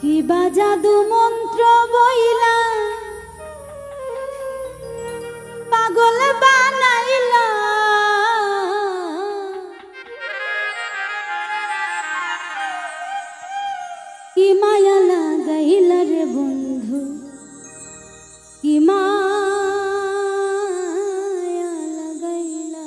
কি বা জাদু মন্ত্র বইলা পাগল বানাইলা, কি মায়া লাগাইলা রে বন্ধু, কি মায়া লাগাইলা।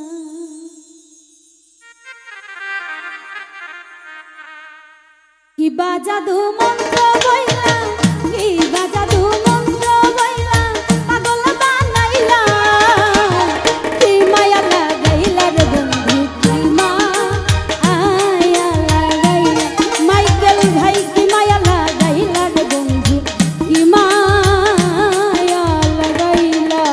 কি বা জাদু মন্ত্র বইলা, কি বা জাদু মন্ত্র বইলা পাগল বানাইলা, কি মায়া লাগাইলা রে বন্ধু, কি মায়া লাগাইলা। মাইকেল ভাই কি মায়া লাগাইলা রে বন্ধু, কি মায়া লাগাইলা।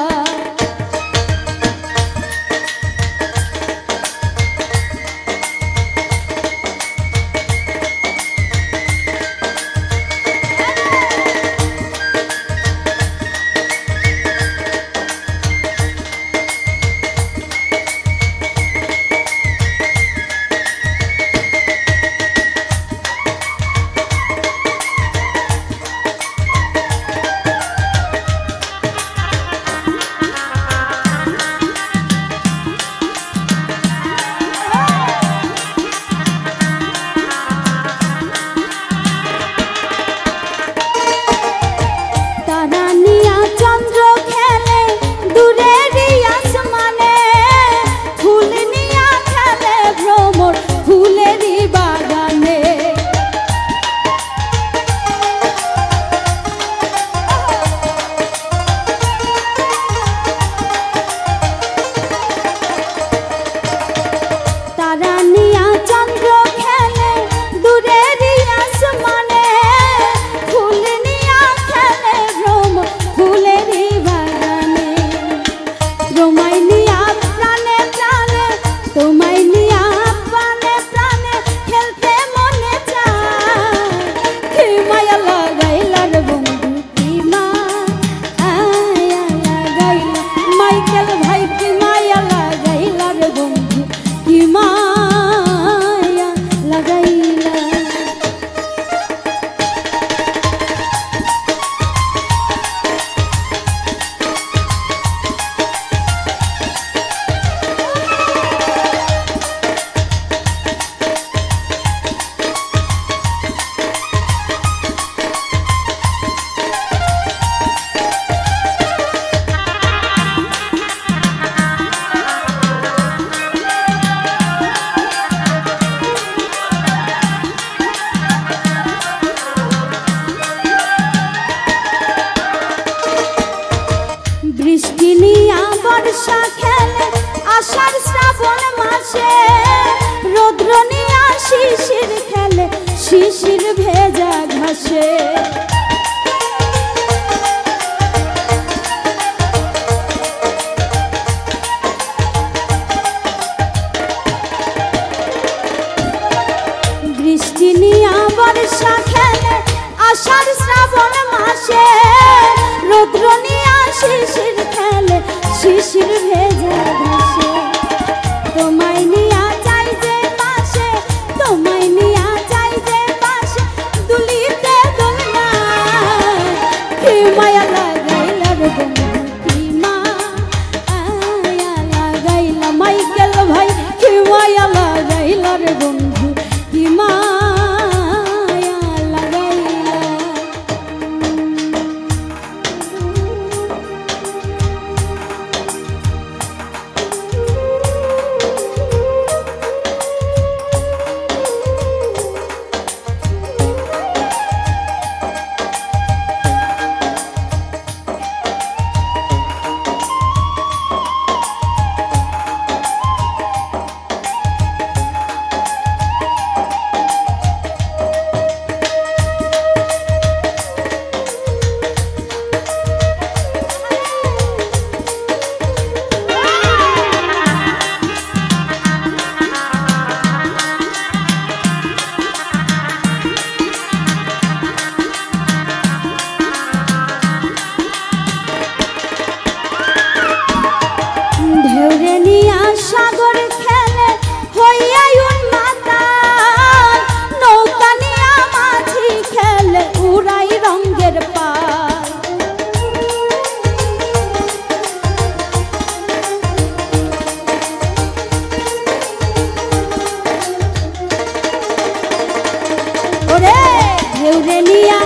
বৃষ্টি নিয়া বর্ষা খেলে আষাঢ় শ্রাবণ মাসে, রৌদ্র নিয়া শিশির খেলে শিশির ভেজা ঘাসে। বৃষ্টি নিয়া বর্ষা খেলে আষাঢ় শ্রাবণ মাসে, রৌদ্র নিয়া শিশির খেলে শিশির ভেজা ঘাসে। তোমায় নিয়া চাই যে পাশে, তোমায় নিয়া চাই যে পাশে, দুলিতে দোল ঢেউরে নিয়া